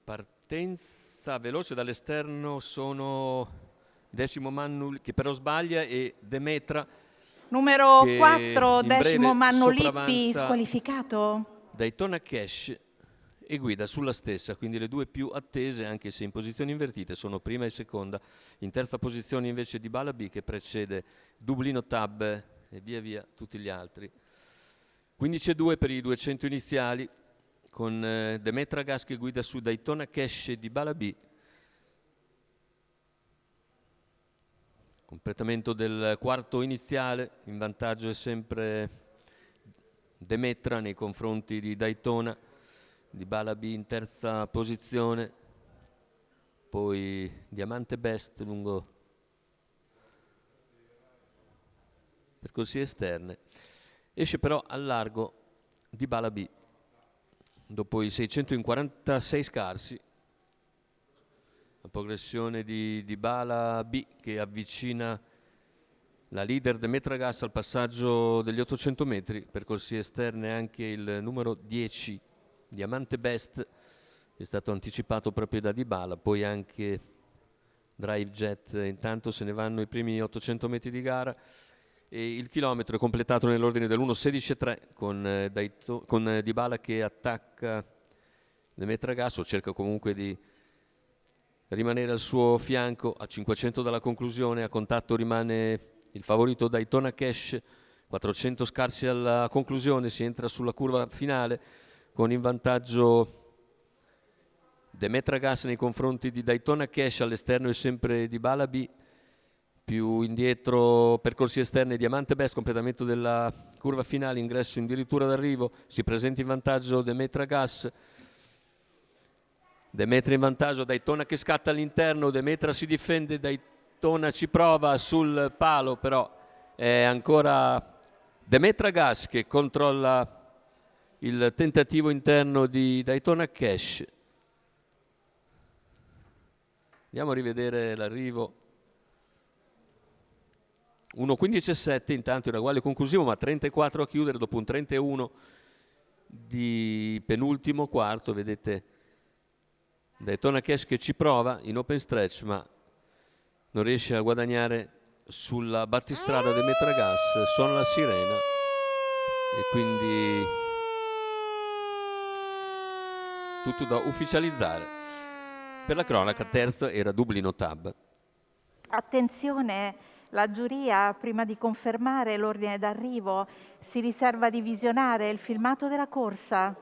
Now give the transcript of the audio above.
Partenza veloce dall'esterno sono Decimo Mannulippi, che però sbaglia, e Demetra, Numero che 4, in Decimo breve Mannulippi, sopravanza squalificato. Daytona Cash e guida sulla stessa, quindi le due più attese, anche se in posizioni invertite, sono prima e seconda. In terza posizione invece Dybala B, che precede Dublino Tab e via via tutti gli altri. 15:2 per i 200 iniziali, con Demetra Gas che guida su Daytona Cash e Dybala B. Completamento del quarto iniziale, in vantaggio è sempre Demetra nei confronti di Daytona. Dybala B in terza posizione, poi Diamante Best lungo percorsi esterne. Esce però al largo Dybala B dopo i 646 scarsi. La progressione di Dybala B che avvicina la leader Demetra Gas al passaggio degli 800 metri, percorsi esterne anche il numero 10 Diamante Best, che è stato anticipato proprio da Dybala, poi anche Drive Jet. Intanto se ne vanno i primi 800 metri di gara e il chilometro è completato nell'ordine dell'1:16:3 con Dybala che attacca Demetra Gas, o cerca comunque di rimanere al suo fianco. A 500 dalla conclusione, a contatto rimane il favorito Daytona Cash. 400 scarsi alla conclusione, si entra sulla curva finale con in vantaggio Demetra Gas nei confronti di Daytona Cash. All'esterno è sempre Dybala B, più indietro percorsi esterni Diamante Best. Completamento della curva finale, ingresso addirittura d'arrivo, si presenta in vantaggio Demetra Gas. Demetra in vantaggio, Daytona che scatta all'interno, Demetra si difende, Daytona ci prova sul palo, però è ancora Demetra Gas che controlla il tentativo interno di Daytona Cash. Andiamo a rivedere l'arrivo. 1:15:7, intanto era uguale conclusivo, ma 34 a chiudere dopo un 31 di penultimo quarto. Vedete Daytona Cash che ci prova in open stretch, ma non riesce a guadagnare sulla battistrada Demetra Gas. Suona la sirena e quindi tutto da ufficializzare. Per la cronaca, terzo era Dublino Tab. Attenzione, la giuria, prima di confermare l'ordine d'arrivo, si riserva di visionare il filmato della corsa.